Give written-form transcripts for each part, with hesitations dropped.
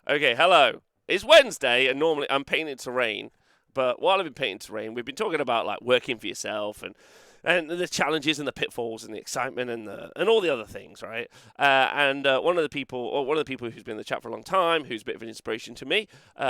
Okay, hello. It's Wednesday, and normally I'm painting terrain. But while I've been painting terrain, we've been talking about like working for yourself and the challenges and the pitfalls and the excitement and all the other things, right? And one of the people who's been in the chat for a long time, who's a bit of an inspiration to me,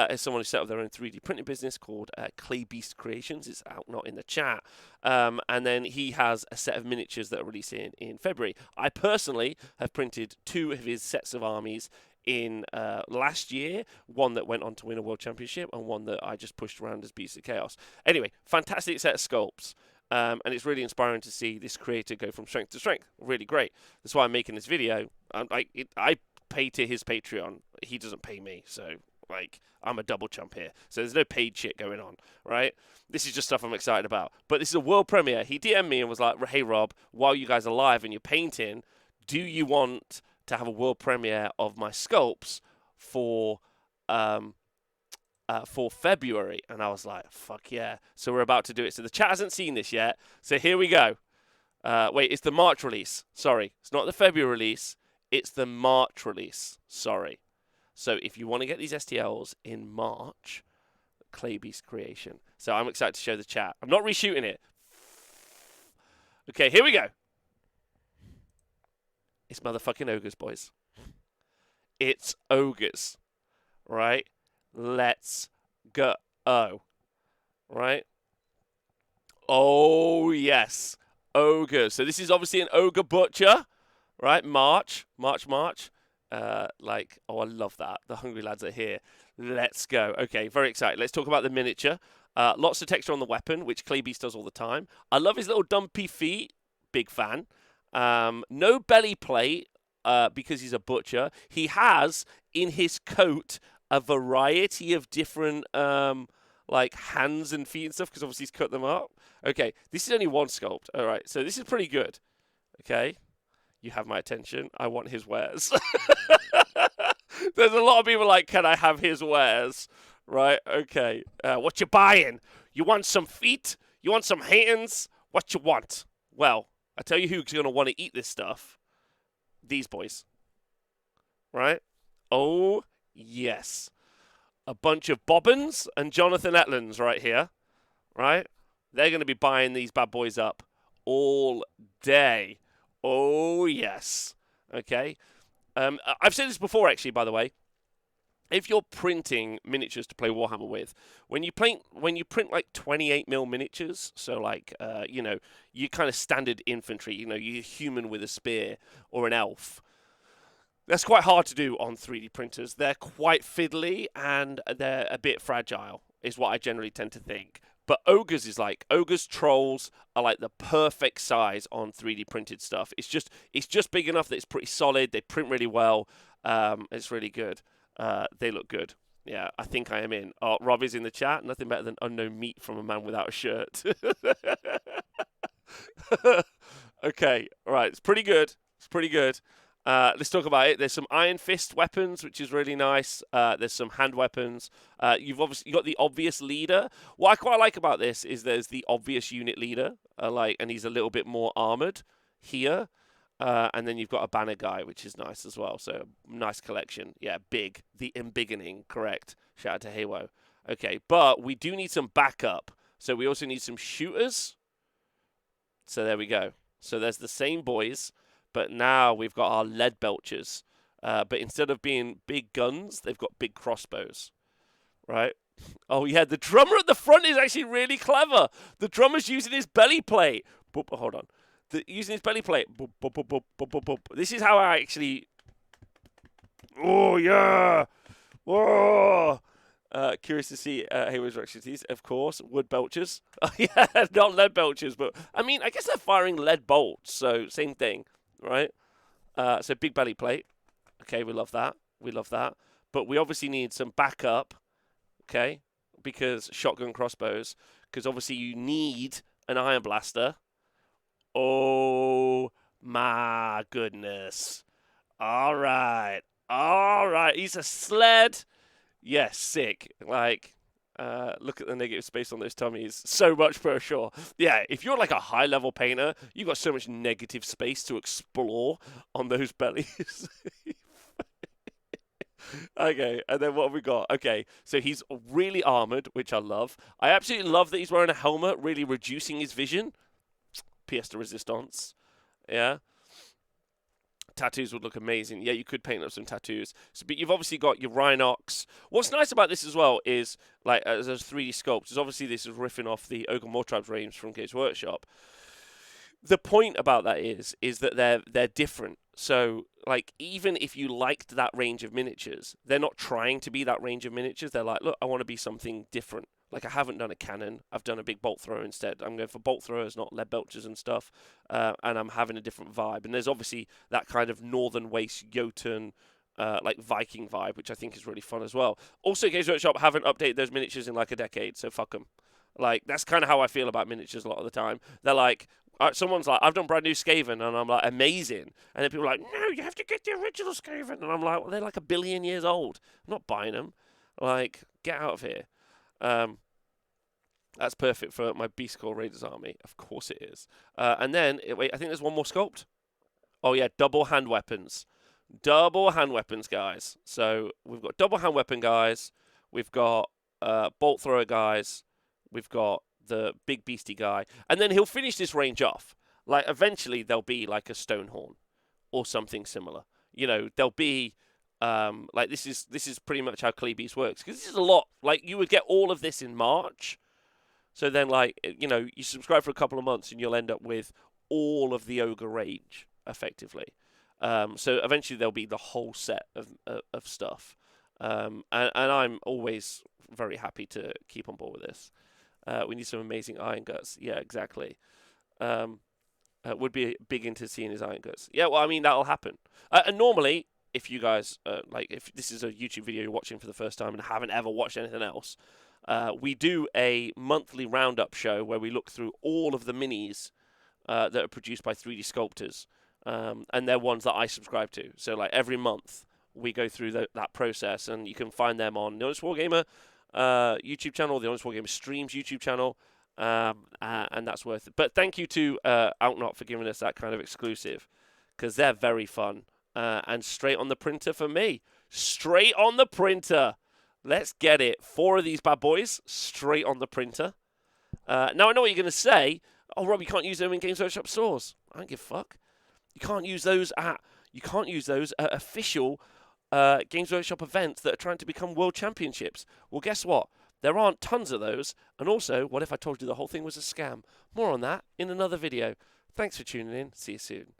is someone who set up their own 3D printing business called Clay Beast Creations. It's out not in the chat, and then he has a set of miniatures that are releasing in February. I personally have printed two of his sets of armies in last year, one that went on to win a world championship and one that I just pushed around as Beasts of Chaos. Anyway, fantastic set of sculpts. And it's really inspiring to see this creator go from strength to strength. Really great. That's why I'm making this video. I pay to his Patreon. He doesn't pay me, so like I'm a double chump here. So there's no paid shit going on, right? This is just stuff I'm excited about. But this is a world premiere. He DM'd me and was like, "Hey Rob, while you guys are live and you're painting, do you want to have a world premiere of my sculpts for February?" And I was like, "Fuck yeah!" So we're about to do it. So the chat hasn't seen this yet. So here we go. Wait, it's the March release. Sorry, it's not the February release. It's the March release. Sorry. So if you want to get these STLs in March, Clay Beast Creation. So I'm excited to show the chat. I'm not reshooting it. Okay, here we go. It's motherfucking ogres, boys. It's ogres, right? Let's go. Right? Oh, yes. Ogre. So this is obviously an ogre butcher, right? March. I love that. The hungry lads are here. Let's go. Okay, very excited. Let's talk about the miniature. Lots of texture on the weapon, which Clay Beast does all the time. I love his little dumpy feet. Big fan. No belly plate because he's a butcher. He has in his coat a variety of different like hands and feet and stuff because obviously he's cut them up. Okay, this is only one sculpt. All right, so this is pretty good. Okay, you have my attention. I want his wares. There's a lot of people like, can I have his wares? Right, okay. What you buying? You want some feet? You want some hands? What you want? Well, I tell you who's going to want to eat this stuff. These boys. Right? Oh, yes. A bunch of Bobbins and Jonathan Etlands right here. Right? They're going to be buying these bad boys up all day. Oh, yes. Okay. I've said this before, actually, by the way. If you're printing miniatures to play Warhammer with, when you print like 28mm miniatures, so like you kind of standard infantry, you're human with a spear or an elf. That's quite hard to do on 3D printers. They're quite fiddly and they're a bit fragile, is what I generally tend to think. But ogres, trolls are like the perfect size on 3D printed stuff. It's just big enough that it's pretty solid. They print really well. It's really good. They look good. Yeah, I think I am in. Oh, Rob is in the chat. Nothing better than unknown meat from a man without a shirt. Okay, all right. It's pretty good. Let's talk about it. There's some Iron Fist weapons, which is really nice. There's some hand weapons. You've obviously got the obvious leader. What I quite like about this is there's the obvious unit leader, and he's a little bit more armored here. And then you've got a banner guy, which is nice as well. So nice collection. Yeah, big. The embiggening, correct. Shout out to Haywo. Okay, but we do need some backup. So we also need some shooters. So there we go. So there's the same boys. But now we've got our lead belchers. But instead of being big guns, they've got big crossbows. Right? Oh, yeah, the drummer at the front is actually really clever. The drummer's using his belly plate. Hold on. Using his belly plate. This is how I actually... Oh, yeah. Whoa. Curious to see Haywood's reactions. Of course, wood belchers. Oh, yeah, not lead belchers, but... I mean, I guess they're firing lead bolts, so same thing. Right? So big belly plate. Okay, we love that. But we obviously need some backup. Okay? Because shotgun crossbows. Because obviously you need an iron blaster. Oh my goodness. All right. He's a sled. Yes, sick. Look at the negative space on those tummies. So much for sure. Yeah, if you're like a high-level painter, you've got so much negative space to explore on those bellies. Okay, and then what have we got? Okay, so he's really armored, which I love. I absolutely love that he's wearing a helmet, really reducing his vision. Pièce de résistance. Yeah. Tattoos would look amazing. Yeah, you could paint up some tattoos. So, but you've obviously got your Rhinox. What's nice about this as well is, like, as a 3D sculpt, is obviously this is riffing off the Ogor Mawtribes range from Games Workshop. The point about that is that they're different. So, like, even if you liked that range of miniatures, they're not trying to be that range of miniatures. They're like, look, I want to be something different. Like, I haven't done a cannon. I've done a big bolt thrower instead. I'm going for bolt throwers, not lead belchers and stuff. And I'm having a different vibe. And there's obviously that kind of Northern Waste Jotun, like Viking vibe, which I think is really fun as well. Also, Games Workshop haven't updated those miniatures in like a decade, so fuck them. Like, that's kind of how I feel about miniatures a lot of the time. They're like, someone's like, I've done brand new Skaven, and I'm like, amazing. And then people are like, no, you have to get the original Skaven. And I'm like, well, they're like 1 billion years old. I'm not buying them. Like, get out of here. That's perfect for my Beast Corps Raiders army. Of course it is. And then, wait, I think there's one more sculpt. Oh, yeah, double hand weapons. Double hand weapons, guys. So we've got double hand weapon guys. We've got bolt thrower guys. We've got the big beastie guy. And then he'll finish this range off. Like, eventually there'll be like a Stonehorn or something similar. You know, there'll be like this is pretty much how Clay Beast works. Because this is a lot. Like, you would get all of this in March. So then, like, you know, you subscribe for a couple of months and you'll end up with all of the Ogre range, effectively. So eventually there'll be the whole set of stuff. And I'm always very happy to keep on board with this. We need some amazing Iron Guts. Yeah, exactly. Would be big into seeing his Iron Guts. Yeah, well, I mean, that'll happen. And normally, if you guys, like, if this is a YouTube video you're watching for the first time and haven't ever watched anything else, we do a monthly roundup show where we look through all of the minis that are produced by 3D sculptors. And they're ones that I subscribe to. So, like, every month we go through that process, and you can find them on the Honest Wargamer YouTube channel, the Honest Wargamer Streams YouTube channel, and that's worth it. But thank you to Outnot for giving us that kind of exclusive, because they're very fun. And straight on the printer for me. Straight on the printer. Let's get it. 4 of these bad boys straight on the printer. Now, I know what you're going to say. Oh, Rob, you can't use them in Games Workshop stores. I don't give a fuck. You can't use those at official Games Workshop events that are trying to become world championships. Well, guess what? There aren't tons of those. And also, what if I told you the whole thing was a scam? More on that in another video. Thanks for tuning in. See you soon.